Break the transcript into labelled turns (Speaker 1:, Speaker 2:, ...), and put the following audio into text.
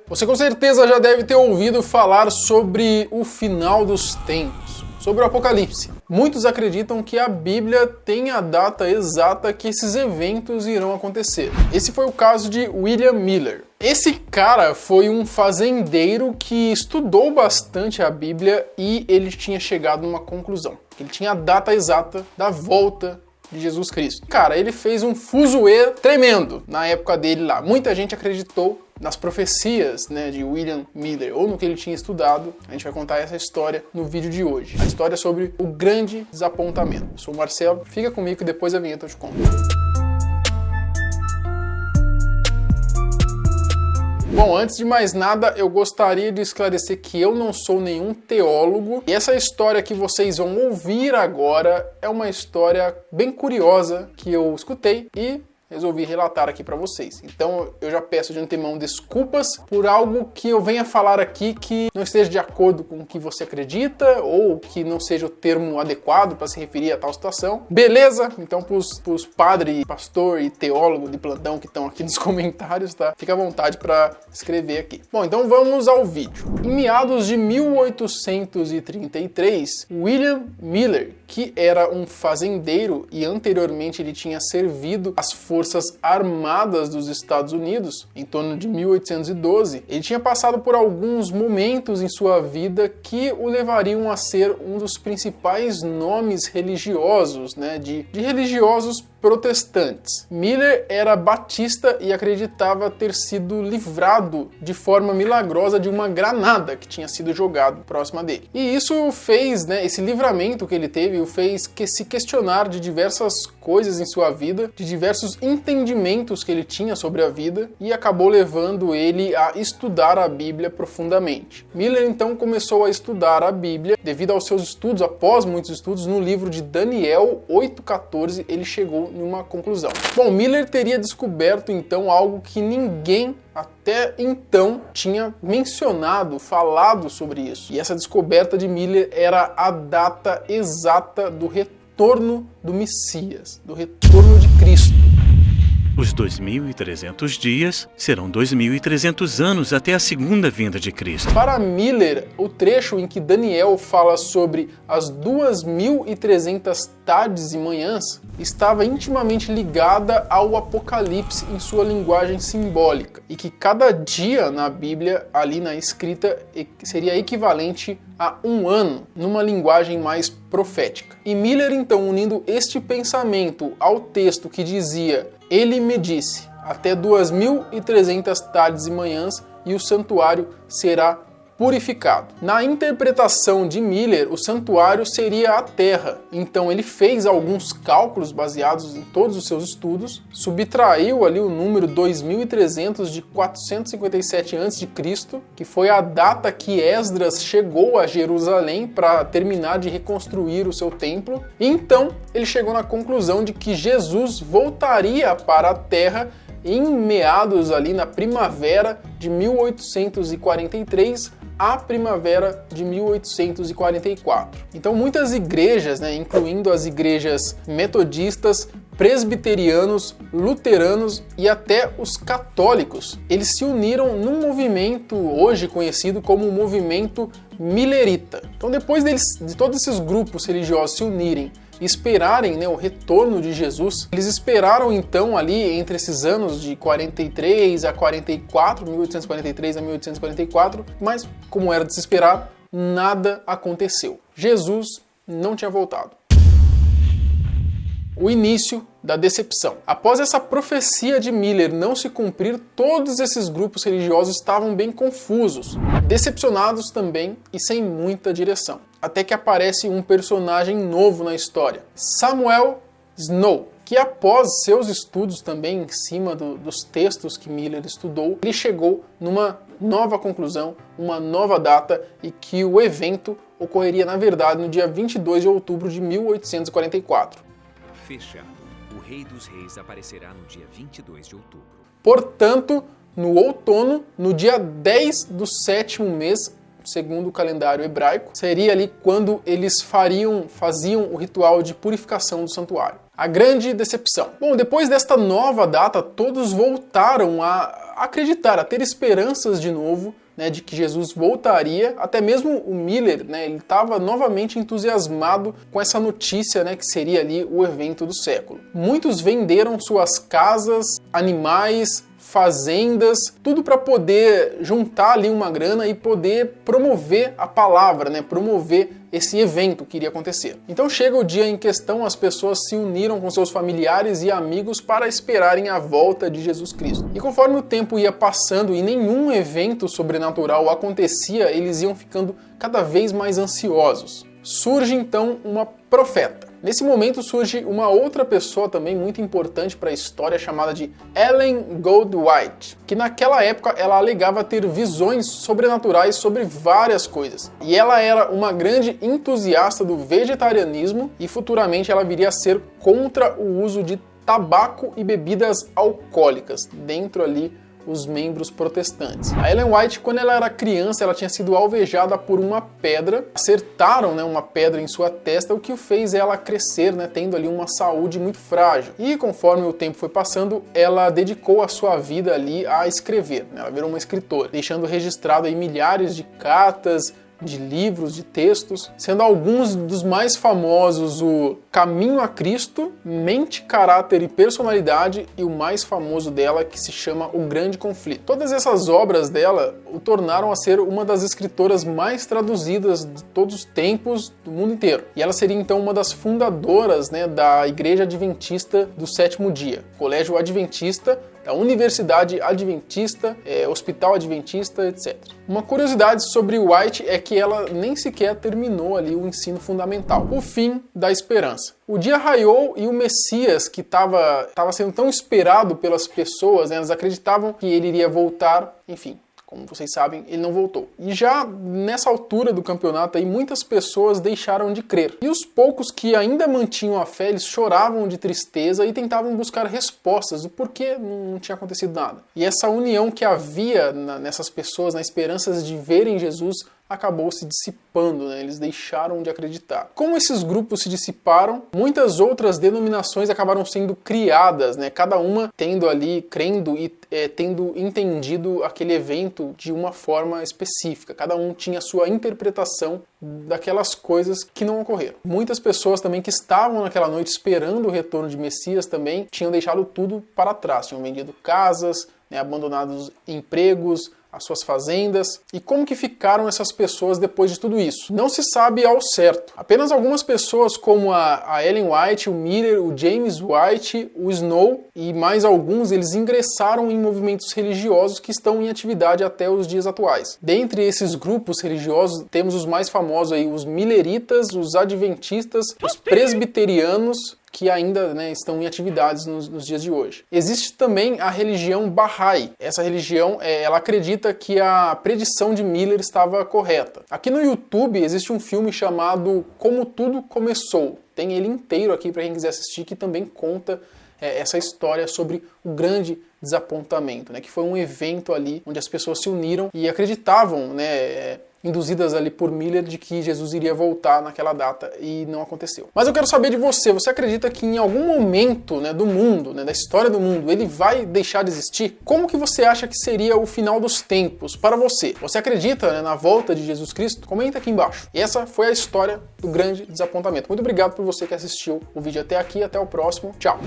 Speaker 1: Você com certeza já deve ter ouvido falar sobre o final dos tempos, sobre o Apocalipse. Muitos acreditam que a Bíblia tem a data exata que esses eventos irão acontecer. Esse foi o caso de William Miller. Esse cara foi um fazendeiro que estudou bastante a Bíblia e ele tinha chegado numa conclusão. Ele tinha a data exata da volta de Jesus Cristo. Cara, ele fez um fuzuê tremendo na época dele lá. Muita gente acreditou nas profecias, né, de William Miller, ou no que ele tinha estudado. A gente vai contar essa história no vídeo de hoje. A história sobre o grande desapontamento. Eu sou o Marcelo, fica comigo que depois da vinheta eu te conto. Bom, antes de mais nada, eu gostaria de esclarecer que eu não sou nenhum teólogo e essa história que vocês vão ouvir agora é uma história bem curiosa que eu escutei e resolvi relatar aqui para vocês. Então eu já peço de antemão desculpas por algo que eu venha falar aqui que não esteja de acordo com o que você acredita ou que não seja o termo adequado para se referir a tal situação. Beleza? Então pros padre, pastor e teólogo de plantão que estão aqui nos comentários, tá? Fica à vontade para escrever aqui. Bom, então vamos ao vídeo. Em meados de 1833, William Miller, que era um fazendeiro e anteriormente ele tinha servido as Forças Armadas dos Estados Unidos, em torno de 1812, ele tinha passado por alguns momentos em sua vida que o levariam a ser um dos principais nomes religiosos, né, de religiosos protestantes. Miller era batista e acreditava ter sido livrado de forma milagrosa de uma granada que tinha sido jogada próxima dele. E isso fez, né, esse livramento que ele teve, o fez se questionar de diversas coisas em sua vida, de diversos entendimentos que ele tinha sobre a vida e acabou levando ele a estudar a Bíblia profundamente. Miller então começou a estudar a Bíblia devido aos seus estudos, após muitos estudos, no livro de Daniel 8:14, ele chegou numa conclusão. Bom, Miller teria descoberto então algo que ninguém até então tinha mencionado, falado sobre isso. E essa descoberta de Miller era a data exata do retorno do Messias, do retorno de Cristo.
Speaker 2: Os 2.300 dias serão 2.300 anos até a segunda vinda de Cristo.
Speaker 1: Para Miller, o trecho em que Daniel fala sobre as 2.300 tardes e manhãs estava intimamente ligada ao Apocalipse em sua linguagem simbólica, e que cada dia na Bíblia, ali na escrita, seria equivalente a um ano, numa linguagem mais profética. E Miller, então, unindo este pensamento ao texto que dizia: "Ele me disse, até 2.300 tardes e manhãs, e o santuário será purificado." Na interpretação de Miller, o santuário seria a terra. Então ele fez alguns cálculos baseados em todos os seus estudos, subtraiu ali o número 2.300 de 457 a.C., que foi a data que Esdras chegou a Jerusalém para terminar de reconstruir o seu templo. E então ele chegou na conclusão de que Jesus voltaria para a terra em meados ali na primavera de 1843, a primavera de 1844. Então muitas igrejas, né, incluindo as igrejas metodistas, presbiterianos, luteranos e até os católicos, eles se uniram num movimento hoje conhecido como o movimento Millerita. Então depois de todos esses grupos religiosos se unirem e esperarem, né, o retorno de Jesus, eles esperaram então ali entre esses anos de 43 a 44, 1843 a 1844, mas como era de se esperar, nada aconteceu. Jesus não tinha voltado. O início da decepção. Após essa profecia de Miller não se cumprir, todos esses grupos religiosos estavam bem confusos, decepcionados também e sem muita direção. Até que aparece um personagem novo na história, Samuel Snow, que após seus estudos também em cima dos textos que Miller estudou, ele chegou numa nova conclusão, uma nova data, e que o evento ocorreria na verdade no dia 22 de outubro de 1844.
Speaker 3: Fechado. O Rei dos Reis aparecerá no dia 22 de outubro.
Speaker 1: Portanto, no outono, no dia 10 do sétimo mês, segundo o calendário hebraico, seria ali quando eles faziam o ritual de purificação do santuário. A grande decepção. Bom, depois desta nova data, todos voltaram a acreditar, a ter esperanças de novo, né, de que Jesus voltaria. Até mesmo o Miller, né, ele estava novamente entusiasmado com essa notícia, né, que seria ali o evento do século. Muitos venderam suas casas, animais, fazendas, tudo para poder juntar ali uma grana e poder promover a palavra, né, promover esse evento que iria acontecer. Então chega o dia em questão, as pessoas se uniram com seus familiares e amigos para esperarem a volta de Jesus Cristo. E conforme o tempo ia passando e nenhum evento sobrenatural acontecia, eles iam ficando cada vez mais ansiosos. Surge então uma profeta. Nesse momento surge uma outra pessoa também muito importante para a história, chamada de Ellen Goldwhite, que naquela época ela alegava ter visões sobrenaturais sobre várias coisas. E ela era uma grande entusiasta do vegetarianismo e futuramente ela viria a ser contra o uso de tabaco e bebidas alcoólicas dentro ali os membros protestantes. A Ellen White, quando ela era criança, ela tinha sido alvejada por uma pedra, acertaram, né, uma pedra em sua testa, o que fez ela crescer, né, tendo ali uma saúde muito frágil. E conforme o tempo foi passando, ela dedicou a sua vida ali a escrever, né, ela virou uma escritora, deixando registrado aí milhares de cartas, de livros, de textos, sendo alguns dos mais famosos o Caminho a Cristo, Mente, Caráter e Personalidade, e o mais famoso dela, que se chama O Grande Conflito. Todas essas obras dela o tornaram a ser uma das escritoras mais traduzidas de todos os tempos do mundo inteiro. E ela seria então uma das fundadoras, né, da Igreja Adventista do Sétimo Dia, Colégio Adventista, da Universidade Adventista, Hospital Adventista, etc. Uma curiosidade sobre White é que ela nem sequer terminou ali o ensino fundamental. O fim da esperança. O dia raiou e o Messias, que estava sendo tão esperado pelas pessoas, né, elas acreditavam que ele iria voltar, enfim. Como vocês sabem, ele não voltou. E já nessa altura do campeonato aí, muitas pessoas deixaram de crer. E os poucos que ainda mantinham a fé, eles choravam de tristeza e tentavam buscar respostas do porquê não tinha acontecido nada. E essa união que havia nessas pessoas, na esperança de verem Jesus, acabou se dissipando, né? Eles deixaram de acreditar. Como esses grupos se dissiparam, muitas outras denominações acabaram sendo criadas, né? Cada uma tendo ali, crendo e tendo entendido aquele evento de uma forma específica. Cada um tinha a sua interpretação daquelas coisas que não ocorreram. Muitas pessoas também que estavam naquela noite esperando o retorno de Messias também tinham deixado tudo para trás, tinham vendido casas, né? Abandonado empregos, as suas fazendas. E como que ficaram essas pessoas depois de tudo isso? Não se sabe ao certo. Apenas algumas pessoas como a Ellen White, o Miller, o James White, o Snow e mais alguns, eles ingressaram em movimentos religiosos que estão em atividade até os dias atuais. Dentre esses grupos religiosos, temos os mais famosos aí, os Milleritas, os Adventistas, os Presbiterianos, que ainda, né, estão em atividades nos dias de hoje. Existe também a religião Bahá'í. Essa religião, ela acredita que a predição de Miller estava correta. Aqui no YouTube existe um filme chamado Como Tudo Começou. Tem ele inteiro aqui para quem quiser assistir, que também conta essa história sobre o grande desapontamento, né, que foi um evento ali onde as pessoas se uniram e acreditavam, né, induzidas ali por Miller, de que Jesus iria voltar naquela data, e não aconteceu. Mas eu quero saber de você, você acredita que em algum momento, né, do mundo, né, da história do mundo, ele vai deixar de existir? Como que você acha que seria o final dos tempos para você? Você acredita, né, na volta de Jesus Cristo? Comenta aqui embaixo. E essa foi a história do grande desapontamento. Muito obrigado por você que assistiu o vídeo até aqui, até o próximo. Tchau!